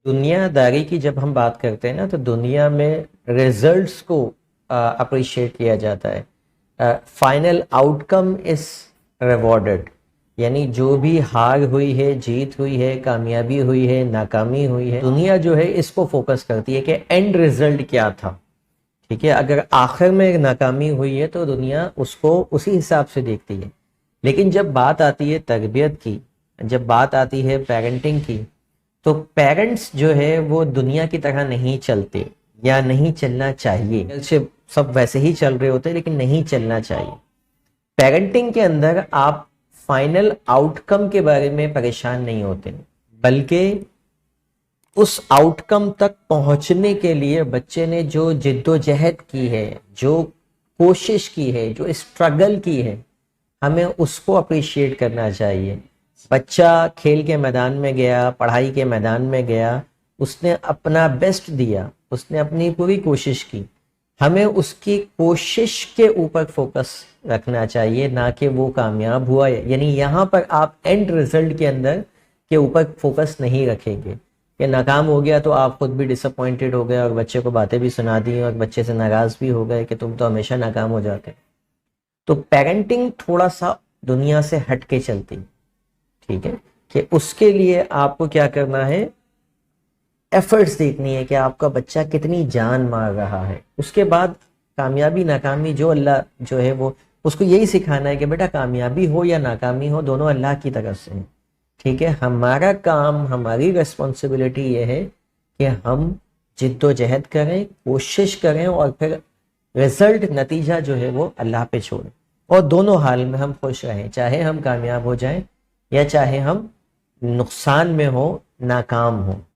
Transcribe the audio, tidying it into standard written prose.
دنیا داری کی جب ہم بات کرتے ہیں نا تو دنیا میں ریزلٹس کو اپریشیٹ کیا جاتا ہے. فائنل آؤٹ کم از ریوارڈڈ. یعنی جو بھی ہار ہوئی ہے، جیت ہوئی ہے، کامیابی ہوئی ہے، ناکامی ہوئی ہے، دنیا جو ہے اس کو فوکس کرتی ہے کہ اینڈ ریزلٹ کیا تھا. ٹھیک ہے، اگر آخر میں ایک ناکامی ہوئی ہے تو دنیا اس کو اسی حساب سے دیکھتی ہے. لیکن جب بات آتی ہے تربیت کی، جب بات آتی ہے پیرنٹنگ کی، تو پیرنٹس جو ہے وہ دنیا کی طرح نہیں چلتے یا نہیں چلنا چاہیے. سب ویسے ہی چل رہے ہوتے لیکن نہیں چلنا چاہیے. پیرنٹنگ کے اندر آپ فائنل آؤٹ کم کے بارے میں پریشان نہیں ہوتے، بلکہ اس آؤٹ کم تک پہنچنے کے لیے بچے نے جو جد و جہد کی ہے، جو کوشش کی ہے، جو اسٹرگل کی ہے، ہمیں اس کو اپریشیٹ کرنا چاہیے. بچہ کھیل کے میدان میں گیا، پڑھائی کے میدان میں گیا، اس نے اپنا بیسٹ دیا، اس نے اپنی پوری کوشش کی. ہمیں اس کی کوشش کے اوپر فوکس رکھنا چاہیے، نہ کہ وہ کامیاب ہوا ہے. یعنی یہاں پر آپ اینڈ ریزلٹ کے اندر کے اوپر فوکس نہیں رکھیں گے کہ ناکام ہو گیا تو آپ خود بھی ڈس اپوائنٹڈ ہو گئے اور بچے کو باتیں بھی سنا دی اور بچے سے ناراض بھی ہو گئے کہ تم تو ہمیشہ ناکام ہو جاتے. تو پیرنٹنگ تھوڑا سا دنیا سے ہٹ کے چلتی. ٹھیک ہے، کہ اس کے لیے آپ کو کیا کرنا ہے، ایفرٹس دیکھنی ہے کہ آپ کا بچہ کتنی جان مار رہا ہے. اس کے بعد کامیابی ناکامی جو اللہ جو ہے وہ اس کو یہی سکھانا ہے کہ بیٹا کامیابی ہو یا ناکامی ہو دونوں اللہ کی طرف سے ہیں. ٹھیک ہے، ہمارا کام، ہماری ریسپانسبلٹی یہ ہے کہ ہم جد و جہد کریں، کوشش کریں اور پھر رزلٹ، نتیجہ جو ہے وہ اللہ پہ چھوڑیں. اور دونوں حال میں ہم خوش رہیں، چاہے ہم کامیاب ہو جائیں یا چاہے ہم نقصان میں ہوں، ناکام ہوں.